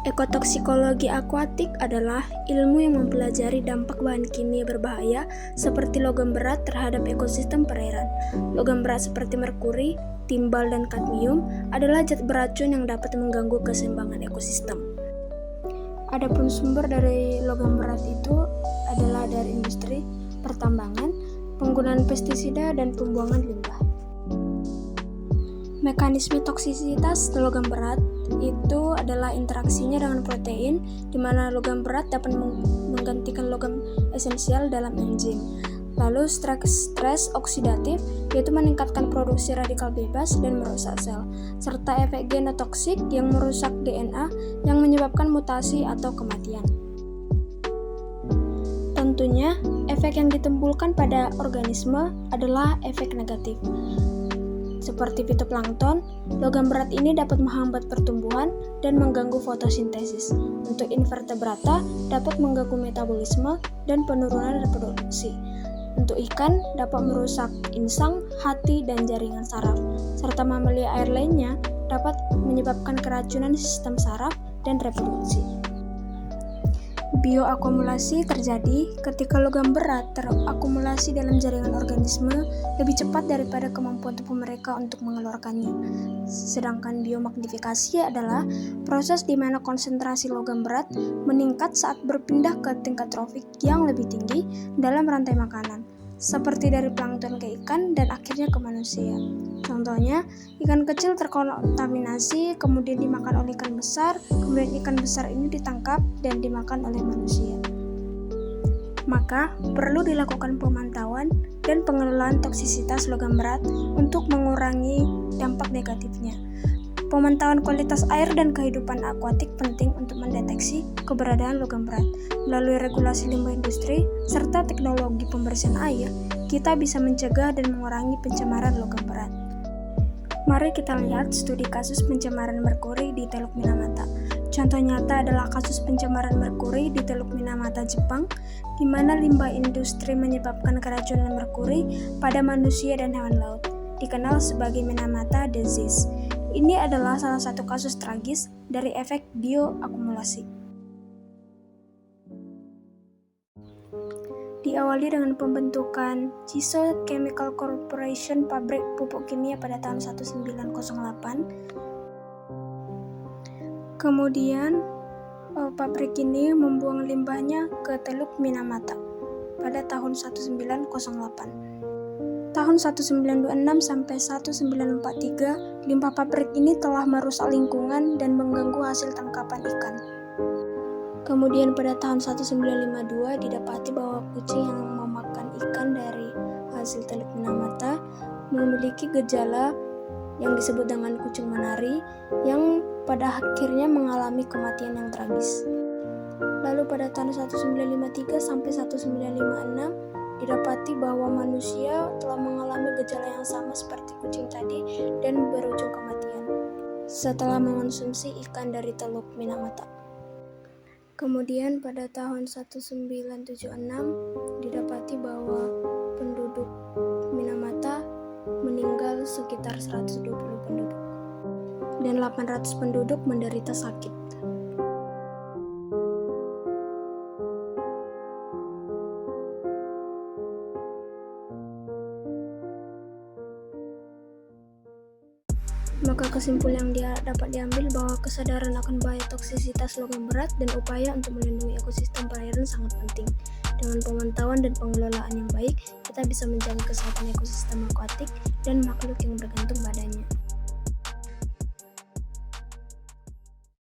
Ekotoksikologi akuatik adalah ilmu yang mempelajari dampak bahan kimia berbahaya seperti logam berat terhadap ekosistem perairan. Logam berat seperti merkuri, timbal, dan kadmium adalah zat beracun yang dapat mengganggu keseimbangan ekosistem. Adapun sumber dari logam berat itu adalah dari industri, pertambangan, penggunaan pestisida, dan pembuangan limbah. Mekanisme toksisitas logam berat itu adalah interaksinya dengan protein, di mana logam berat dapat menggantikan logam esensial dalam enzim. Lalu stres oksidatif, yaitu meningkatkan produksi radikal bebas dan merusak sel, serta efek genotoksik yang merusak DNA yang menyebabkan mutasi atau kematian. Tentunya, efek yang ditimbulkan pada organisme adalah efek negatif. Seperti fitoplankton, logam berat ini dapat menghambat pertumbuhan dan mengganggu fotosintesis. Untuk invertebrata, dapat mengganggu metabolisme dan penurunan reproduksi. Untuk ikan, dapat merusak insang, hati, dan jaringan saraf. Serta mamalia air lainnya dapat menyebabkan keracunan sistem saraf dan reproduksi. Bioakumulasi terjadi ketika logam berat terakumulasi dalam jaringan organisme lebih cepat daripada kemampuan tubuh mereka untuk mengeluarkannya. Sedangkan biomagnifikasi adalah proses di mana konsentrasi logam berat meningkat saat berpindah ke tingkat trofik yang lebih tinggi dalam rantai makanan, seperti dari plankton ke ikan dan akhirnya ke manusia. Contohnya, ikan kecil terkontaminasi, kemudian dimakan oleh ikan besar, kemudian ikan besar ini ditangkap dan dimakan oleh manusia. Maka, perlu dilakukan pemantauan dan pengelolaan toksisitas logam berat untuk mengurangi dampak negatifnya. Pemantauan kualitas air dan kehidupan akuatik penting untuk mendeteksi keberadaan logam berat. Melalui regulasi limbah industri serta teknologi pembersihan air, kita bisa mencegah dan mengurangi pencemaran logam berat. Mari kita lihat studi kasus pencemaran merkuri di Teluk Minamata. Contoh nyata adalah kasus pencemaran merkuri di Teluk Minamata, Jepang, di mana limbah industri menyebabkan keracunan merkuri pada manusia dan hewan laut, dikenal sebagai Minamata disease. Ini adalah salah satu kasus tragis dari efek bioakumulasi. Diawali dengan pembentukan Chiso Chemical Corporation, pabrik pupuk kimia pada tahun 1908. Kemudian, pabrik ini membuang limbahnya ke Teluk Minamata pada tahun 1908. Tahun 1926 sampai 1943, limbah pabrik ini telah merusak lingkungan dan mengganggu hasil tangkapan ikan. Kemudian pada tahun 1952 didapati bahwa kucing yang memakan ikan dari hasil Teluk Minamata memiliki gejala yang disebut dengan kucing menari yang pada akhirnya mengalami kematian yang tragis. Lalu pada tahun 1953 sampai 1956 didapati bahwa manusia telah mengalami gejala yang sama seperti kucing tadi dan berujung kematian setelah mengonsumsi ikan dari Teluk Minamata. Kemudian pada tahun 1976 didapati bahwa penduduk Minamata meninggal sekitar 120 penduduk dan 800 penduduk menderita sakit. Maka kesimpulan yang dapat diambil bahwa kesadaran akan bahaya toksisitas logam berat dan upaya untuk melindungi ekosistem perairan sangat penting. Dengan pemantauan dan pengelolaan yang baik, kita bisa menjaga kesehatan ekosistem akuatik dan makhluk yang bergantung padanya.